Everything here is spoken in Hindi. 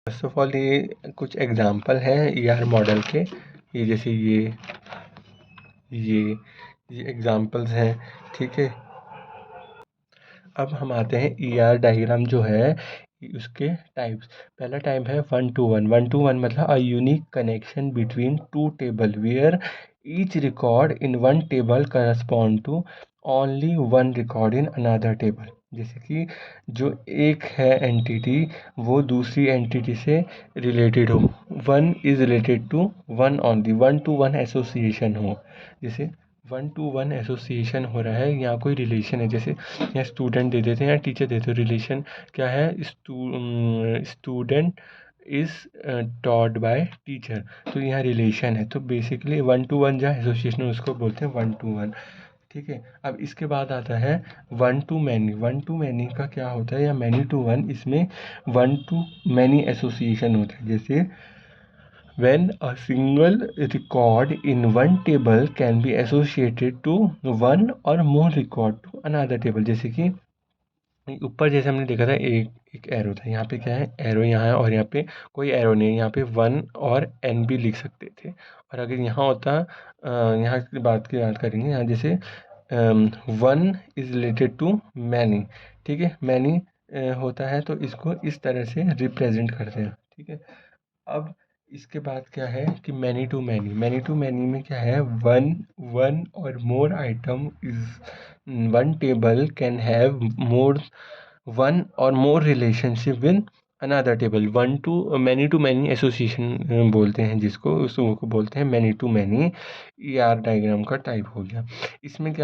फर्स्ट ऑफ ऑल ये कुछ एग्जांपल हैं ER मॉडल के, ये जैसे ये एग्जांपल्स हैं, ठीक है। अब हम आते हैं ER डायग्राम जो है उसके टाइप्स। पहला टाइप है 1 to 1। 1 to 1 मतलब a unique connection between two table where each record in one table correspond to only one record in another table. जैसे कि जो एक है एंटिटी वो दूसरी एंटिटी से रिलेटेड हो, one is related to one only, 1 to 1 association हो। जैसे 1 to 1 एसोसिएशन हो रहा है, यहाँ कोई रिलेशन है, जैसे यहाँ स्टूडेंट दे देते हैं या टीचर देते हैं। रिलेशन क्या है, student is taught by teacher, तो यहाँ रिलेशन है। तो बेसिकली 1 to 1 जहाँ एसोसिएशन है उसको बोलते हैं 1 to 1, ठीक है। अब इसके बाद आता है 1 to many। 1 to many का क्या होता है, या many to 1, इसमें 1 to many एसोसिएशन होता है। जैसे when a single record in one table can be associated to one or more record to another table। जैसे कि ऊपर जैसे हमने देखा था एक एरो था, यहाँ पे क्या है, एरो यहाँ है और यहाँ पे कोई एरो नहीं है, यहाँ पे 1 और n भी लिख सकते थे। और अगर यहाँ होता, यहाँ की बात करेंगे, यहाँ जैसे 1 इज रिलेटेड टू मैनी, ठीक है, मैनी होता है, तो इसको इस तरह से रिप्रेजेंट करते हैं, ठीक है। अब इसके बाद क्या है कि many to many. Many to many में क्या है, one or more item is one table can have more one or more relationship with another table. To many association बोलते हैं जिसको, उसको बोलते हैं many to many. ER diagram का टाइप हो गया। इसमें क्या है